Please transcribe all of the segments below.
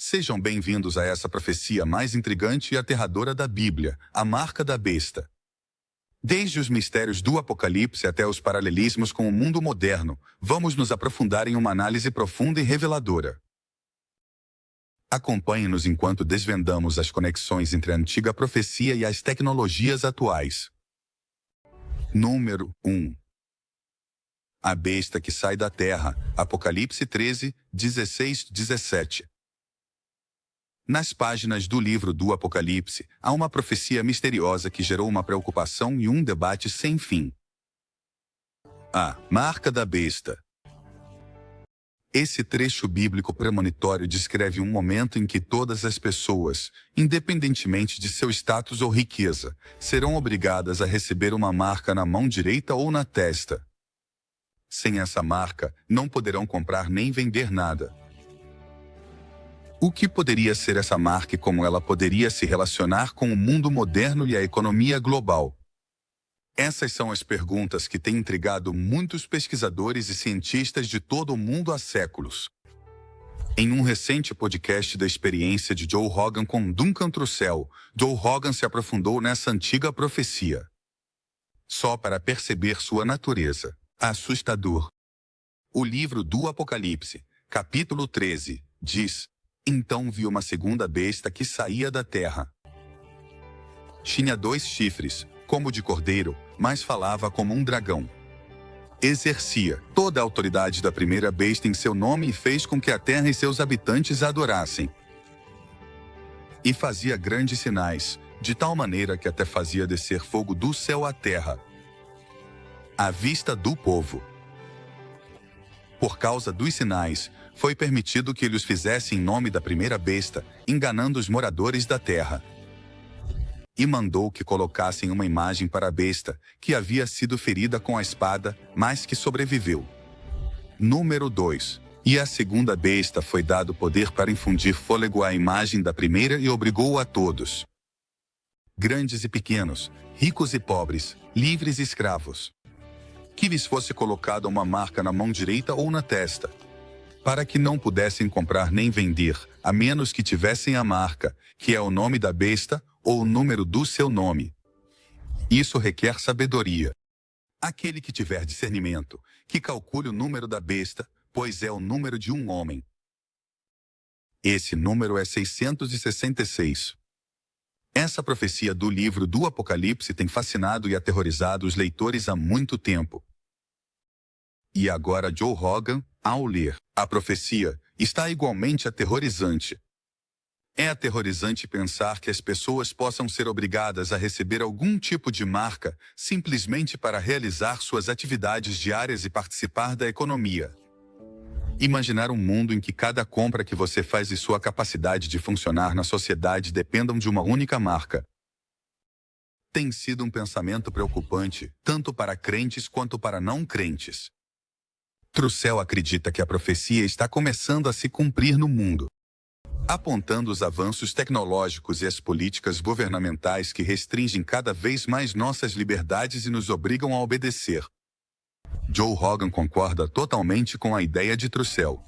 Sejam bem-vindos a essa profecia mais intrigante e aterradora da Bíblia, a marca da besta. Desde os mistérios do Apocalipse até os paralelismos com o mundo moderno, vamos nos aprofundar em uma análise profunda e reveladora. Acompanhe-nos enquanto desvendamos as conexões entre a antiga profecia e as tecnologias atuais. Número 1. A besta que sai da terra, Apocalipse 13, 16, 17. Nas páginas do livro do Apocalipse, há uma profecia misteriosa que gerou uma preocupação e um debate sem fim. A marca da besta. Esse trecho bíblico premonitório descreve um momento em que todas as pessoas, independentemente de seu status ou riqueza, serão obrigadas a receber uma marca na mão direita ou na testa. Sem essa marca, não poderão comprar nem vender nada. O que poderia ser essa marca e como ela poderia se relacionar com o mundo moderno e a economia global? Essas são as perguntas que têm intrigado muitos pesquisadores e cientistas de todo o mundo há séculos. Em um recente podcast da experiência de Joe Rogan com Duncan Trussell, Joe Rogan se aprofundou nessa antiga profecia. Só para perceber sua natureza. Assustador. O livro do Apocalipse, capítulo 13, diz: Então vi uma segunda besta que saía da terra. Tinha 2 chifres, como de cordeiro, mas falava como um dragão. Exercia toda a autoridade da primeira besta em seu nome e fez com que a terra e seus habitantes a adorassem. E fazia grandes sinais, de tal maneira que até fazia descer fogo do céu à terra, à vista do povo. Por causa dos sinais, foi permitido que ele os fizesse em nome da primeira besta, enganando os moradores da terra. E mandou que colocassem uma imagem para a besta, que havia sido ferida com a espada, mas que sobreviveu. Número 2. E a segunda besta foi dado poder para infundir fôlego à imagem da primeira e obrigou a todos, grandes e pequenos, ricos e pobres, livres e escravos, que lhes fosse colocada uma marca na mão direita ou na testa, para que não pudessem comprar nem vender, a menos que tivessem a marca, que é o nome da besta, ou o número do seu nome. Isso requer sabedoria. Aquele que tiver discernimento, que calcule o número da besta, pois é o número de um homem. Esse número é 666. Essa profecia do livro do Apocalipse tem fascinado e aterrorizado os leitores há muito tempo. E agora Joe Rogan, ao ler a profecia, está igualmente aterrorizante. É aterrorizante pensar que as pessoas possam ser obrigadas a receber algum tipo de marca simplesmente para realizar suas atividades diárias e participar da economia. Imaginar um mundo em que cada compra que você faz e sua capacidade de funcionar na sociedade dependam de uma única marca. Tem sido um pensamento preocupante, tanto para crentes quanto para não crentes. Trussell acredita que a profecia está começando a se cumprir no mundo, apontando os avanços tecnológicos e as políticas governamentais que restringem cada vez mais nossas liberdades e nos obrigam a obedecer. Joe Rogan concorda totalmente com a ideia de Trussell.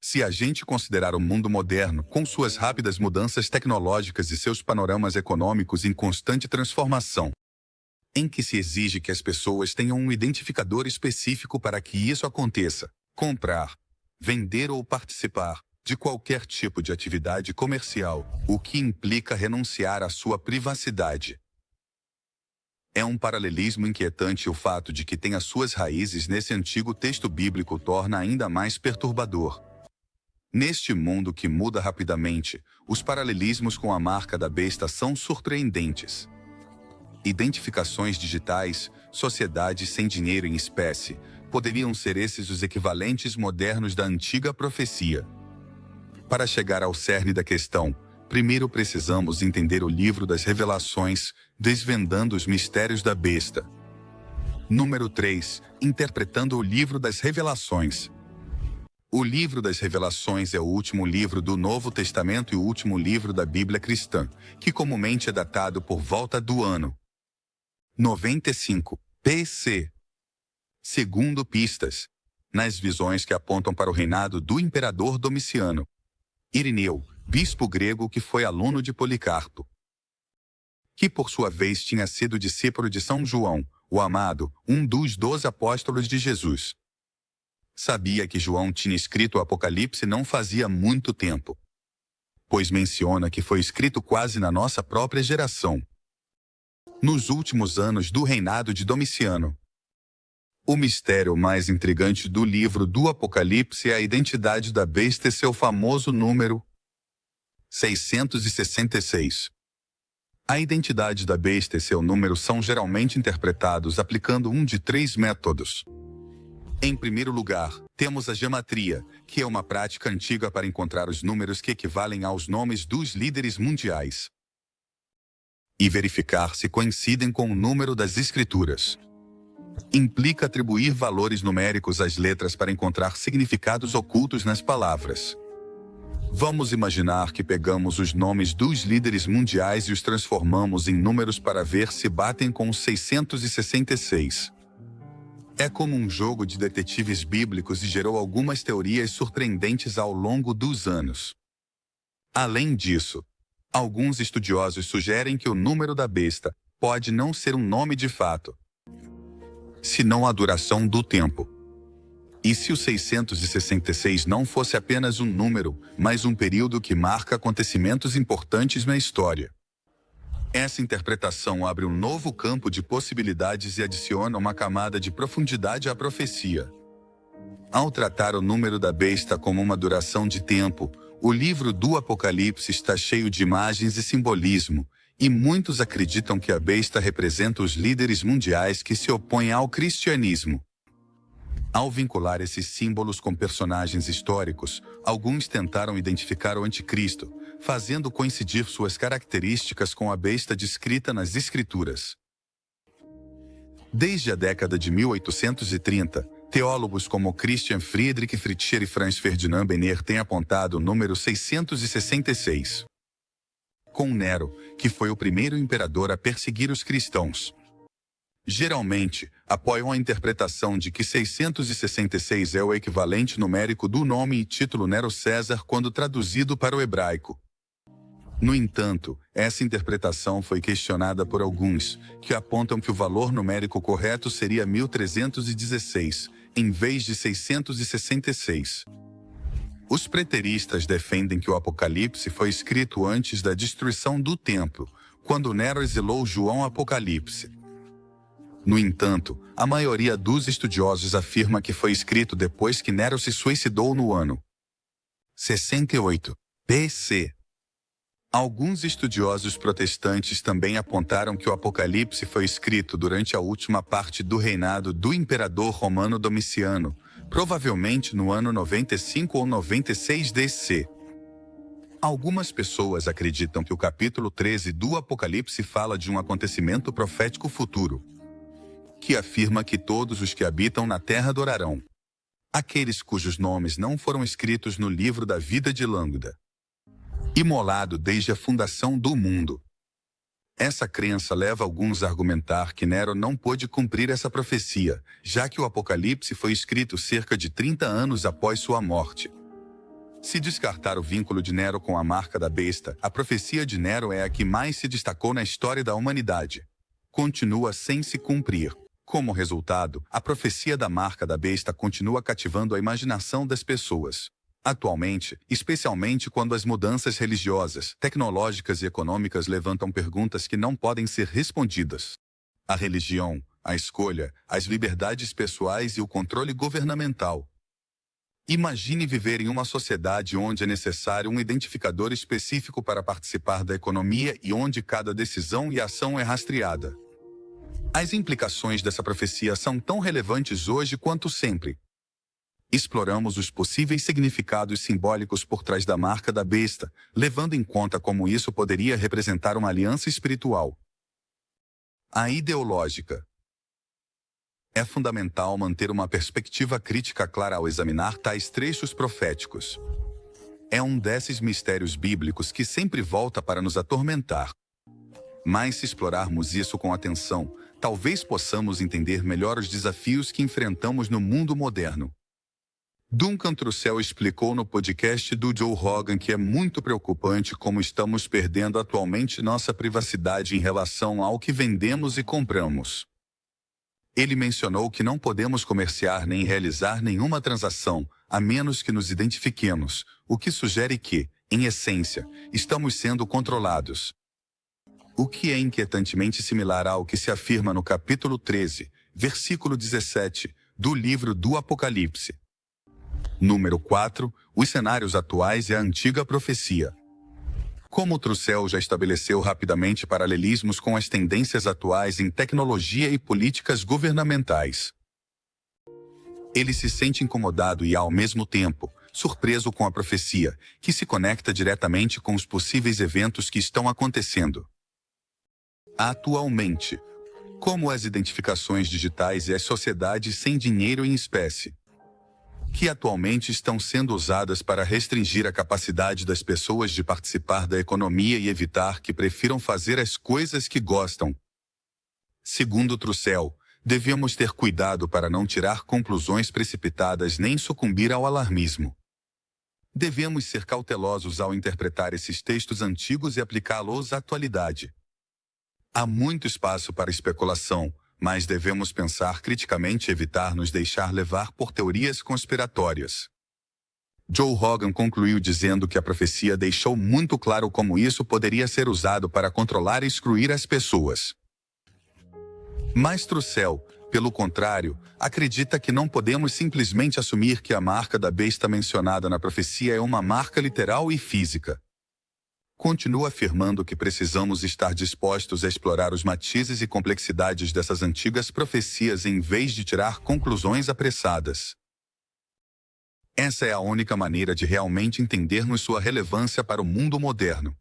Se a gente considerar o mundo moderno, com suas rápidas mudanças tecnológicas e seus panoramas econômicos em constante transformação, em que se exige que as pessoas tenham um identificador específico para que isso aconteça, comprar, vender ou participar de qualquer tipo de atividade comercial, o que implica renunciar à sua privacidade. É um paralelismo inquietante. O fato de que tem as suas raízes nesse antigo texto bíblico torna ainda mais perturbador. Neste mundo que muda rapidamente, os paralelismos com a marca da besta são surpreendentes. Identificações digitais, sociedades sem dinheiro em espécie, poderiam ser esses os equivalentes modernos da antiga profecia. Para chegar ao cerne da questão, primeiro precisamos entender o livro das Revelações, desvendando os mistérios da besta. Número 3. Interpretando o livro das Revelações. O livro das Revelações é o último livro do Novo Testamento e o último livro da Bíblia cristã, que comumente é datado por volta do ano 95 BC. Segundo pistas, nas visões que apontam para o reinado do imperador Domiciano, Irineu, bispo grego que foi aluno de Policarpo, que por sua vez tinha sido discípulo de São João, o Amado, um dos 12 apóstolos de Jesus. Sabia que João tinha escrito o Apocalipse não fazia muito tempo, pois menciona que foi escrito quase na nossa própria geração, nos últimos anos do reinado de Domiciano. O mistério mais intrigante do livro do Apocalipse é a identidade da besta e seu famoso número 666. A identidade da besta e seu número são geralmente interpretados aplicando um de 3 métodos. Em primeiro lugar, temos a gematria, que é uma prática antiga para encontrar os números que equivalem aos nomes dos líderes mundiais e verificar se coincidem com o número das escrituras. Implica atribuir valores numéricos às letras para encontrar significados ocultos nas palavras. Vamos imaginar que pegamos os nomes dos líderes mundiais e os transformamos em números para ver se batem com os 666. É como um jogo de detetives bíblicos e gerou algumas teorias surpreendentes ao longo dos anos. Além disso, alguns estudiosos sugerem que o número da besta pode não ser um nome de fato, senão a duração do tempo. E se o 666 não fosse apenas um número, mas um período que marca acontecimentos importantes na história? Essa interpretação abre um novo campo de possibilidades e adiciona uma camada de profundidade à profecia. Ao tratar o número da besta como uma duração de tempo, o livro do Apocalipse está cheio de imagens e simbolismo, e muitos acreditam que a besta representa os líderes mundiais que se opõem ao cristianismo. Ao vincular esses símbolos com personagens históricos, alguns tentaram identificar o anticristo, fazendo coincidir suas características com a besta descrita nas Escrituras. Desde a década de 1830, teólogos como Christian Friedrich Fritzsche e Franz Ferdinand Benner têm apontado o número 666. Com Nero, que foi o primeiro imperador a perseguir os cristãos. Geralmente, apoiam a interpretação de que 666 é o equivalente numérico do nome e título Nero César quando traduzido para o hebraico. No entanto, essa interpretação foi questionada por alguns, que apontam que o valor numérico correto seria 1316, em vez de 666. Os preteristas defendem que o Apocalipse foi escrito antes da destruição do templo, quando Nero exilou João Apocalipse. No entanto, a maioria dos estudiosos afirma que foi escrito depois que Nero se suicidou no ano 68 BC. Alguns estudiosos protestantes também apontaram que o Apocalipse foi escrito durante a última parte do reinado do imperador romano Domiciano, provavelmente no ano 95 ou 96 DC. Algumas pessoas acreditam que o capítulo 13 do Apocalipse fala de um acontecimento profético futuro, que afirma que todos os que habitam na terra adorarão aqueles cujos nomes não foram escritos no livro da vida de Lambda, imolado desde a fundação do mundo. Essa crença leva alguns a argumentar que Nero não pôde cumprir essa profecia, já que o Apocalipse foi escrito cerca de 30 anos após sua morte. Se descartar o vínculo de Nero com a marca da besta, a profecia de Nero é a que mais se destacou na história da humanidade. Continua sem se cumprir. Como resultado, a profecia da marca da besta continua cativando a imaginação das pessoas. Atualmente, especialmente quando as mudanças religiosas, tecnológicas e econômicas levantam perguntas que não podem ser respondidas. A religião, a escolha, as liberdades pessoais e o controle governamental. Imagine viver em uma sociedade onde é necessário um identificador específico para participar da economia e onde cada decisão e ação é rastreada. As implicações dessa profecia são tão relevantes hoje quanto sempre. Exploramos os possíveis significados simbólicos por trás da marca da besta, levando em conta como isso poderia representar uma aliança espiritual. A ideológica. É fundamental manter uma perspectiva crítica clara ao examinar tais trechos proféticos. É um desses mistérios bíblicos que sempre volta para nos atormentar. Mas se explorarmos isso com atenção, talvez possamos entender melhor os desafios que enfrentamos no mundo moderno. Duncan Trussell explicou no podcast do Joe Rogan que é muito preocupante como estamos perdendo atualmente nossa privacidade em relação ao que vendemos e compramos. Ele mencionou que não podemos comerciar nem realizar nenhuma transação, a menos que nos identifiquemos, o que sugere que, em essência, estamos sendo controlados. O que é inquietantemente similar ao que se afirma no capítulo 13, versículo 17, do livro do Apocalipse. Número 4. Os cenários atuais e a antiga profecia. Como Trussell já estabeleceu rapidamente paralelismos com as tendências atuais em tecnologia e políticas governamentais. Ele se sente incomodado e, ao mesmo tempo, surpreso com a profecia, que se conecta diretamente com os possíveis eventos que estão acontecendo atualmente, como as identificações digitais e as sociedades sem dinheiro em espécie, que atualmente estão sendo usadas para restringir a capacidade das pessoas de participar da economia e evitar que prefiram fazer as coisas que gostam. Segundo Trussell, devemos ter cuidado para não tirar conclusões precipitadas nem sucumbir ao alarmismo. Devemos ser cautelosos ao interpretar esses textos antigos e aplicá-los à atualidade. Há muito espaço para especulação, mas devemos pensar criticamente e evitar nos deixar levar por teorias conspiratórias. Joe Rogan concluiu dizendo que a profecia deixou muito claro como isso poderia ser usado para controlar e excluir as pessoas. Mas Trussell, pelo contrário, acredita que não podemos simplesmente assumir que a marca da besta mencionada na profecia é uma marca literal e física. Continua afirmando que precisamos estar dispostos a explorar os matizes e complexidades dessas antigas profecias em vez de tirar conclusões apressadas. Essa é a única maneira de realmente entendermos sua relevância para o mundo moderno.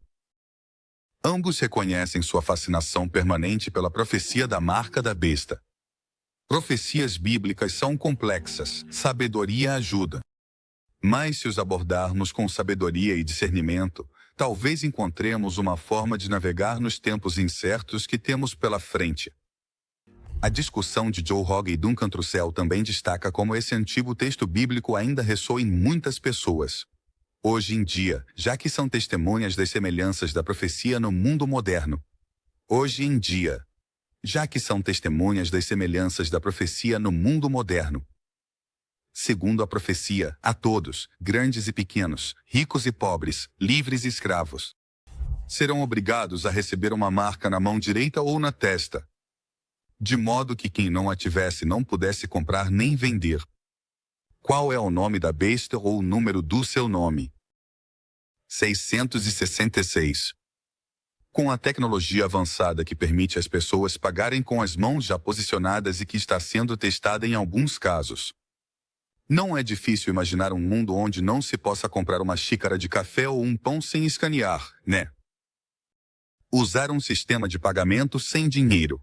Ambos reconhecem sua fascinação permanente pela profecia da marca da besta. Profecias bíblicas são complexas, sabedoria ajuda. Mas se os abordarmos com sabedoria e discernimento, talvez encontremos uma forma de navegar nos tempos incertos que temos pela frente. A discussão de Joe Rogan e Duncan Trussell também destaca como esse antigo texto bíblico ainda ressoa em muitas pessoas hoje em dia, já que são testemunhas das semelhanças da profecia no mundo moderno. Hoje em dia, já que são testemunhas das semelhanças da profecia no mundo moderno. Segundo a profecia, a todos, grandes e pequenos, ricos e pobres, livres e escravos, serão obrigados a receber uma marca na mão direita ou na testa, de modo que quem não a tivesse não pudesse comprar nem vender. Qual é o nome da besta ou o número do seu nome? 666. Com a tecnologia avançada que permite às pessoas pagarem com as mãos já posicionadas e que está sendo testada em alguns casos, não é difícil imaginar um mundo onde não se possa comprar uma xícara de café ou um pão sem escanear, né? Usar um sistema de pagamento sem dinheiro.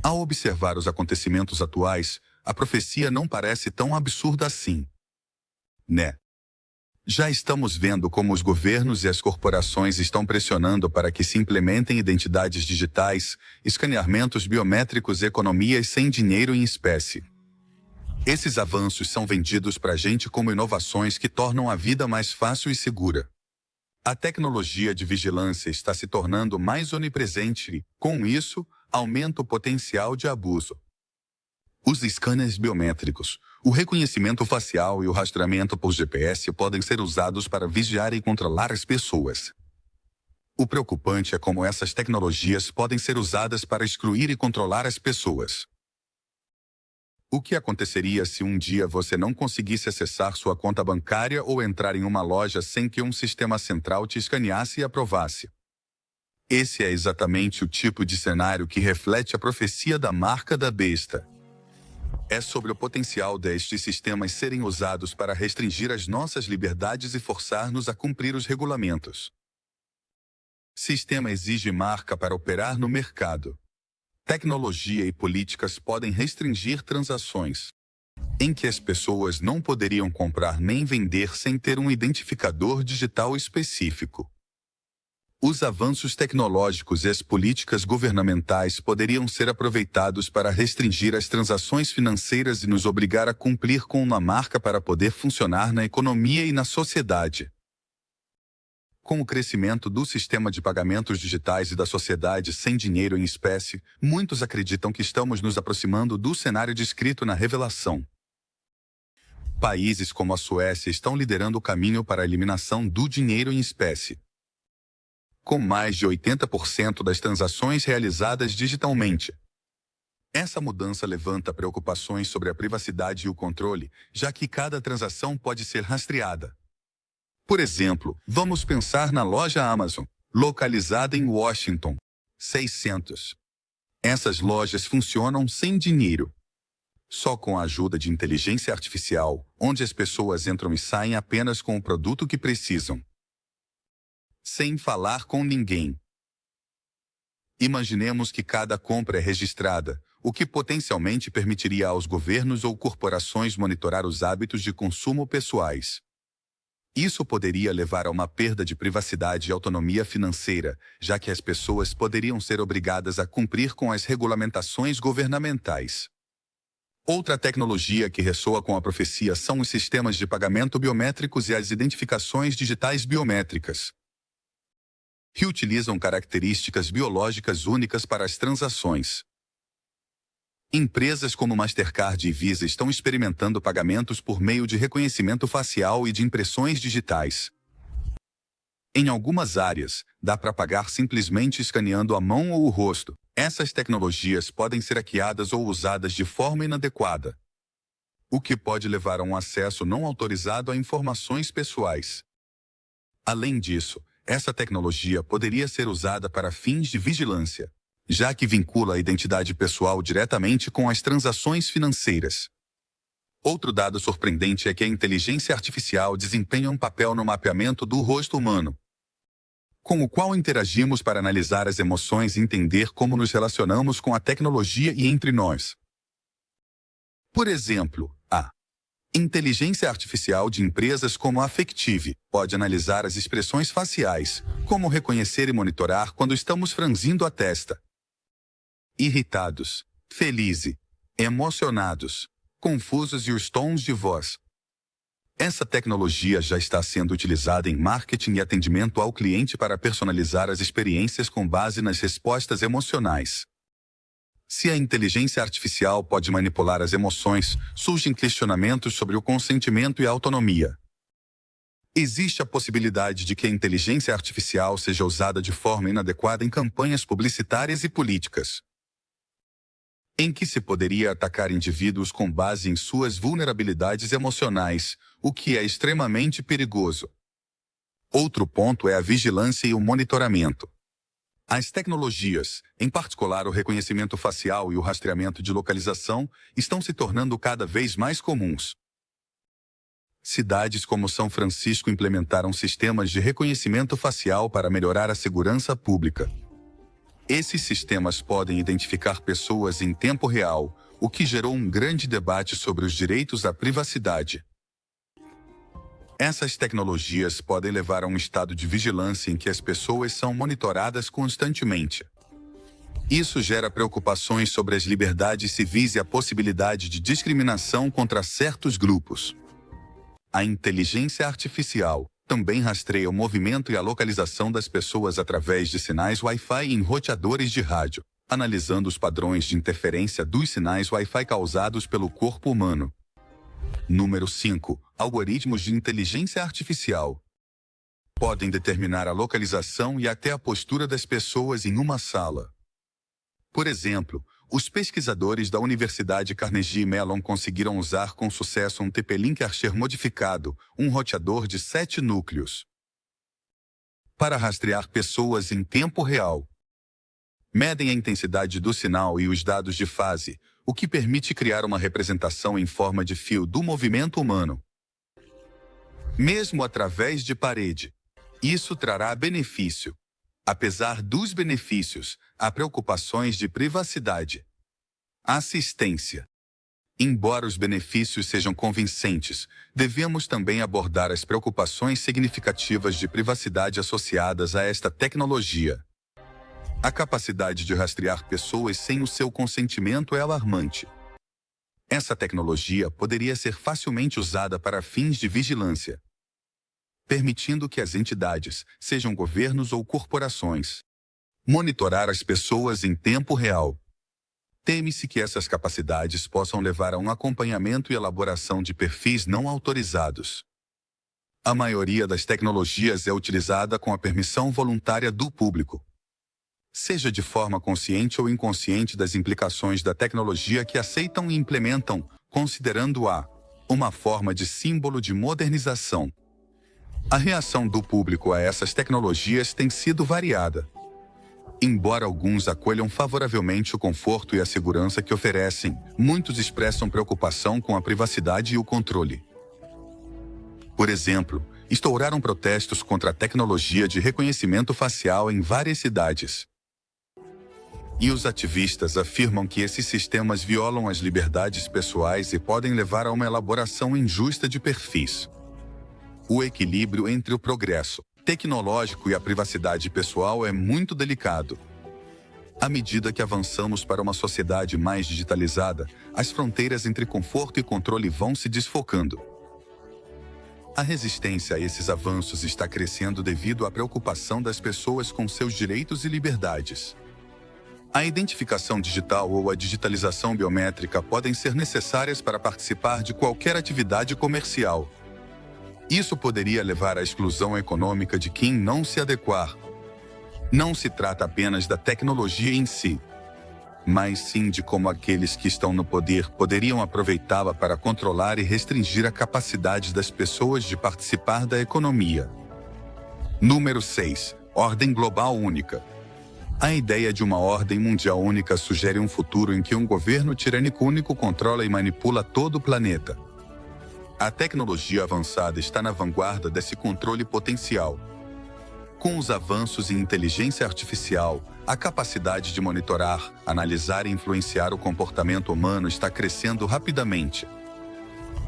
Ao observar os acontecimentos atuais, a profecia não parece tão absurda assim, né? Já estamos vendo como os governos e as corporações estão pressionando para que se implementem identidades digitais, escaneamentos biométricos e economias sem dinheiro em espécie. Esses avanços são vendidos para a gente como inovações que tornam a vida mais fácil e segura. A tecnologia de vigilância está se tornando mais onipresente e, com isso, aumenta o potencial de abuso. Os scanners biométricos, o reconhecimento facial e o rastreamento por GPS podem ser usados para vigiar e controlar as pessoas. O preocupante é como essas tecnologias podem ser usadas para excluir e controlar as pessoas. O que aconteceria se um dia você não conseguisse acessar sua conta bancária ou entrar em uma loja sem que um sistema central te escaneasse e aprovasse? Esse é exatamente o tipo de cenário que reflete a profecia da marca da besta. É sobre o potencial destes sistemas serem usados para restringir as nossas liberdades e forçar-nos a cumprir os regulamentos. Sistema exige marca para operar no mercado. Tecnologia e políticas podem restringir transações em que as pessoas não poderiam comprar nem vender sem ter um identificador digital específico. Os avanços tecnológicos e as políticas governamentais poderiam ser aproveitados para restringir as transações financeiras e nos obrigar a cumprir com uma marca para poder funcionar na economia e na sociedade. Com o crescimento do sistema de pagamentos digitais e da sociedade sem dinheiro em espécie, muitos acreditam que estamos nos aproximando do cenário descrito na revelação. Países como a Suécia estão liderando o caminho para a eliminação do dinheiro em espécie, com mais de 80% das transações realizadas digitalmente. Essa mudança levanta preocupações sobre a privacidade e o controle, já que cada transação pode ser rastreada. Por exemplo, vamos pensar na loja Amazon, localizada em Washington, 600. Essas lojas funcionam sem dinheiro, só com a ajuda de inteligência artificial, onde as pessoas entram e saem apenas com o produto que precisam, sem falar com ninguém. Imaginemos que cada compra é registrada, o que potencialmente permitiria aos governos ou corporações monitorar os hábitos de consumo pessoais. Isso poderia levar a uma perda de privacidade e autonomia financeira, já que as pessoas poderiam ser obrigadas a cumprir com as regulamentações governamentais. Outra tecnologia que ressoa com a profecia são os sistemas de pagamento biométricos e as identificações digitais biométricas, que utilizam características biológicas únicas para as transações. Empresas como Mastercard e Visa estão experimentando pagamentos por meio de reconhecimento facial e de impressões digitais. Em algumas áreas, dá para pagar simplesmente escaneando a mão ou o rosto. Essas tecnologias podem ser hackeadas ou usadas de forma inadequada, o que pode levar a um acesso não autorizado a informações pessoais. Além disso, essa tecnologia poderia ser usada para fins de vigilância, já que vincula a identidade pessoal diretamente com as transações financeiras. Outro dado surpreendente é que a inteligência artificial desempenha um papel no mapeamento do rosto humano, com o qual interagimos para analisar as emoções e entender como nos relacionamos com a tecnologia e entre nós. Por exemplo, a inteligência artificial de empresas como a Affective pode analisar as expressões faciais, como reconhecer e monitorar quando estamos franzindo a testa, irritados, felizes, emocionados, confusos e os tons de voz. Essa tecnologia já está sendo utilizada em marketing e atendimento ao cliente para personalizar as experiências com base nas respostas emocionais. Se a inteligência artificial pode manipular as emoções, surgem questionamentos sobre o consentimento e a autonomia. Existe a possibilidade de que a inteligência artificial seja usada de forma inadequada em campanhas publicitárias e políticas, em que se poderia atacar indivíduos com base em suas vulnerabilidades emocionais, o que é extremamente perigoso. Outro ponto é a vigilância e o monitoramento. As tecnologias, em particular o reconhecimento facial e o rastreamento de localização, estão se tornando cada vez mais comuns. Cidades como São Francisco implementaram sistemas de reconhecimento facial para melhorar a segurança pública. Esses sistemas podem identificar pessoas em tempo real, o que gerou um grande debate sobre os direitos à privacidade. Essas tecnologias podem levar a um estado de vigilância em que as pessoas são monitoradas constantemente. Isso gera preocupações sobre as liberdades civis e a possibilidade de discriminação contra certos grupos. A inteligência artificial também rastreia o movimento e a localização das pessoas através de sinais Wi-Fi em roteadores de rádio, analisando os padrões de interferência dos sinais Wi-Fi causados pelo corpo humano. Número 5. Algoritmos de inteligência artificial podem determinar a localização e até a postura das pessoas em uma sala. Por exemplo, os pesquisadores da Universidade Carnegie Mellon conseguiram usar com sucesso um TP-Link Archer modificado, um roteador de 7 núcleos, para rastrear pessoas em tempo real. Medem a intensidade do sinal e os dados de fase, o que permite criar uma representação em forma de fio do movimento humano, mesmo através de parede. Isso trará benefício. Apesar dos benefícios, há preocupações de privacidade, assistência Embora os benefícios sejam convincentes, devemos também abordar as preocupações significativas de privacidade associadas a esta tecnologia. A capacidade de rastrear pessoas sem o seu consentimento é alarmante. Essa tecnologia poderia ser facilmente usada para fins de vigilância, permitindo que as entidades, sejam governos ou corporações, monitorar as pessoas em tempo real. Teme-se que essas capacidades possam levar a um acompanhamento e elaboração de perfis não autorizados. A maioria das tecnologias é utilizada com a permissão voluntária do público, seja de forma consciente ou inconsciente das implicações da tecnologia que aceitam e implementam, considerando-a uma forma de símbolo de modernização. A reação do público a essas tecnologias tem sido variada. Embora alguns acolham favoravelmente o conforto e a segurança que oferecem, muitos expressam preocupação com a privacidade e o controle. Por exemplo, estouraram protestos contra a tecnologia de reconhecimento facial em várias cidades. E os ativistas afirmam que esses sistemas violam as liberdades pessoais e podem levar a uma elaboração injusta de perfis. O equilíbrio entre o progresso tecnológico e a privacidade pessoal é muito delicado. À medida que avançamos para uma sociedade mais digitalizada, as fronteiras entre conforto e controle vão se desfocando. A resistência a esses avanços está crescendo devido à preocupação das pessoas com seus direitos e liberdades. A identificação digital ou a digitalização biométrica podem ser necessárias para participar de qualquer atividade comercial. Isso poderia levar à exclusão econômica de quem não se adequar. Não se trata apenas da tecnologia em si, mas sim de como aqueles que estão no poder poderiam aproveitá-la para controlar e restringir a capacidade das pessoas de participar da economia. Número 6. Ordem global única. A ideia de uma ordem mundial única sugere um futuro em que um governo tirânico único controla e manipula todo o planeta. A tecnologia avançada está na vanguarda desse controle potencial. Com os avanços em inteligência artificial, a capacidade de monitorar, analisar e influenciar o comportamento humano está crescendo rapidamente.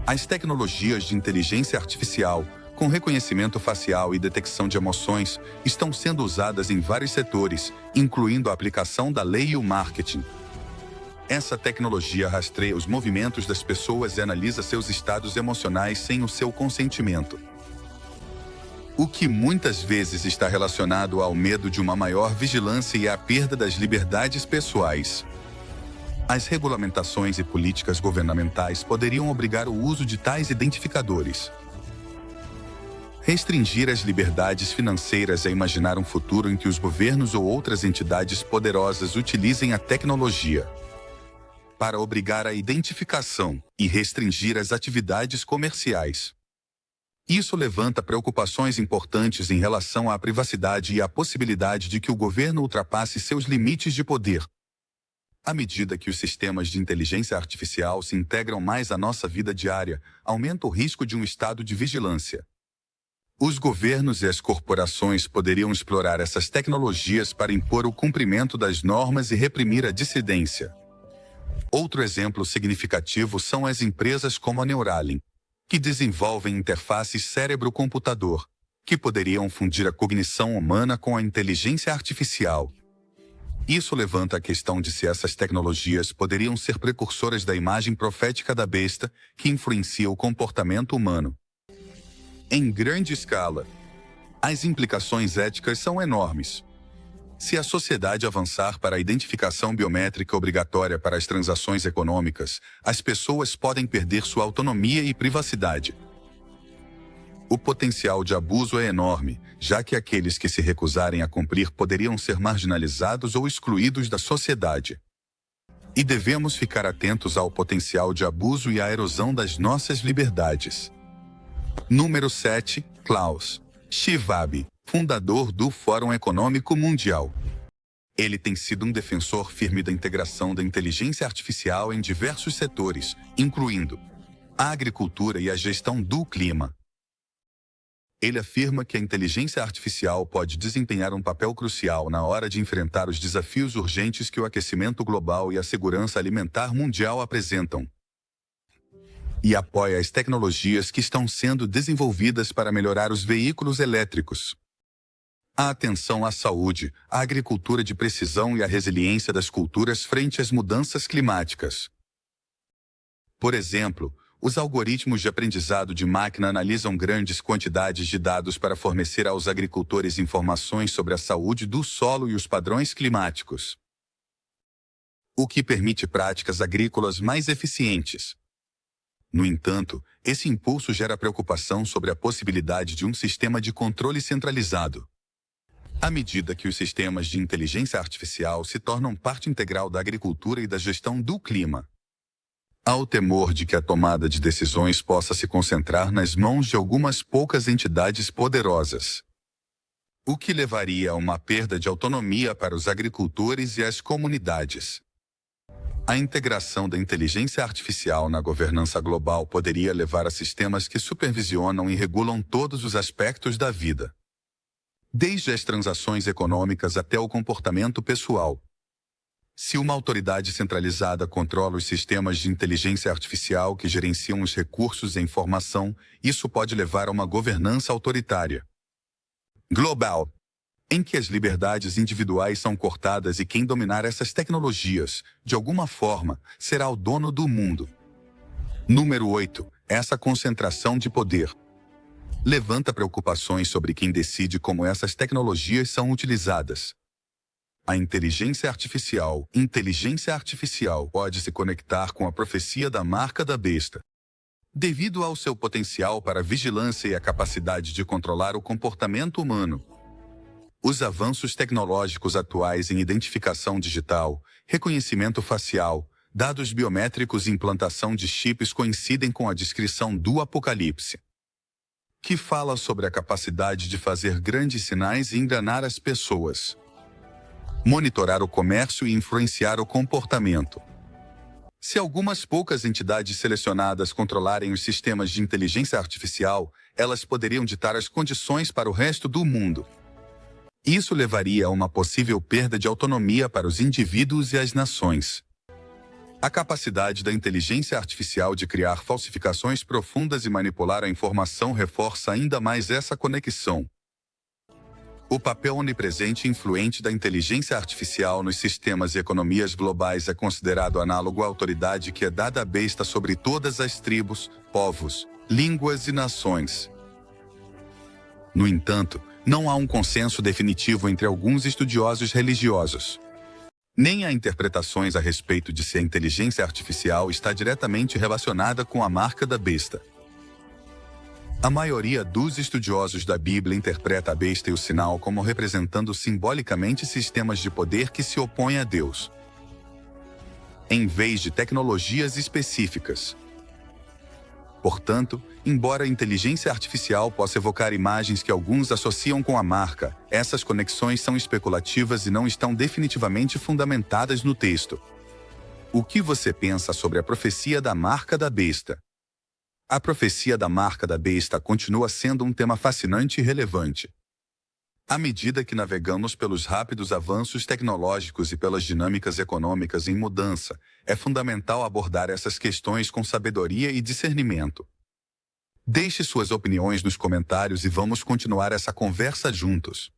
As tecnologias de inteligência artificial, com reconhecimento facial e detecção de emoções, estão sendo usadas em vários setores, incluindo a aplicação da lei e o marketing. Essa tecnologia rastreia os movimentos das pessoas e analisa seus estados emocionais sem o seu consentimento, o que muitas vezes está relacionado ao medo de uma maior vigilância e à perda das liberdades pessoais. As regulamentações e políticas governamentais poderiam obrigar o uso de tais identificadores. Restringir as liberdades financeiras é imaginar um futuro em que os governos ou outras entidades poderosas utilizem a tecnologia para obrigar a identificação e restringir as atividades comerciais. Isso levanta preocupações importantes em relação à privacidade e à possibilidade de que o governo ultrapasse seus limites de poder. À medida que os sistemas de inteligência artificial se integram mais à nossa vida diária, aumenta o risco de um estado de vigilância. Os governos e as corporações poderiam explorar essas tecnologias para impor o cumprimento das normas e reprimir a dissidência. Outro exemplo significativo são as empresas como a Neuralink, que desenvolvem interfaces cérebro-computador, que poderiam fundir a cognição humana com a inteligência artificial. Isso levanta a questão de se essas tecnologias poderiam ser precursoras da imagem profética da besta, que influencia o comportamento humano. Em grande escala, as implicações éticas são enormes. Se a sociedade avançar para a identificação biométrica obrigatória para as transações econômicas, as pessoas podem perder sua autonomia e privacidade. O potencial de abuso é enorme, já que aqueles que se recusarem a cumprir poderiam ser marginalizados ou excluídos da sociedade. E devemos ficar atentos ao potencial de abuso e à erosão das nossas liberdades. Número 7. Klaus Schwab, fundador do Fórum Econômico Mundial. Ele tem sido um defensor firme da integração da inteligência artificial em diversos setores, incluindo a agricultura e a gestão do clima. Ele afirma que a inteligência artificial pode desempenhar um papel crucial na hora de enfrentar os desafios urgentes que o aquecimento global e a segurança alimentar mundial apresentam. e apoia as tecnologias que estão sendo desenvolvidas para melhorar os veículos elétricos. A atenção à saúde, à agricultura de precisão e à resiliência das culturas frente às mudanças climáticas. Por exemplo, os algoritmos de aprendizado de máquina analisam grandes quantidades de dados para fornecer aos agricultores informações sobre a saúde do solo e os padrões climáticos, o que permite práticas agrícolas mais eficientes. No entanto, esse impulso gera preocupação sobre a possibilidade de um sistema de controle centralizado. À medida que os sistemas de inteligência artificial se tornam parte integral da agricultura e da gestão do clima, há o temor de que a tomada de decisões possa se concentrar nas mãos de algumas poucas entidades poderosas, o que levaria a uma perda de autonomia para os agricultores e as comunidades. A integração da inteligência artificial na governança global poderia levar a sistemas que supervisionam e regulam todos os aspectos da vida, desde as transações econômicas até o comportamento pessoal. Se uma autoridade centralizada controla os sistemas de inteligência artificial que gerenciam os recursos e informação, isso pode levar a uma governança autoritária global, em que as liberdades individuais são cortadas e quem dominar essas tecnologias, de alguma forma, será o dono do mundo. Número 8. Essa concentração de poder levanta preocupações sobre quem decide como essas tecnologias são utilizadas. A inteligência artificial pode se conectar com a profecia da marca da besta, devido ao seu potencial para vigilância e a capacidade de controlar o comportamento humano. Os avanços tecnológicos atuais em identificação digital, reconhecimento facial, dados biométricos e implantação de chips coincidem com a descrição do Apocalipse, que fala sobre a capacidade de fazer grandes sinais e enganar as pessoas, monitorar o comércio e influenciar o comportamento. Se algumas poucas entidades selecionadas controlarem os sistemas de inteligência artificial, elas poderiam ditar as condições para o resto do mundo. Isso levaria a uma possível perda de autonomia para os indivíduos e as nações. A capacidade da inteligência artificial de criar falsificações profundas e manipular a informação reforça ainda mais essa conexão. O papel onipresente e influente da inteligência artificial nos sistemas e economias globais é considerado análogo à autoridade que é dada à besta sobre todas as tribos, povos, línguas e nações. No entanto, não há um consenso definitivo entre alguns estudiosos religiosos. Nem há interpretações a respeito de se a inteligência artificial está diretamente relacionada com a marca da besta. A maioria dos estudiosos da Bíblia interpreta a besta e o sinal como representando simbolicamente sistemas de poder que se opõem a Deus, em vez de tecnologias específicas. Portanto, embora a inteligência artificial possa evocar imagens que alguns associam com a marca, essas conexões são especulativas e não estão definitivamente fundamentadas no texto. O que você pensa sobre a profecia da marca da besta? A profecia da marca da besta continua sendo um tema fascinante e relevante. À medida que navegamos pelos rápidos avanços tecnológicos e pelas dinâmicas econômicas em mudança, é fundamental abordar essas questões com sabedoria e discernimento. Deixe suas opiniões nos comentários e vamos continuar essa conversa juntos.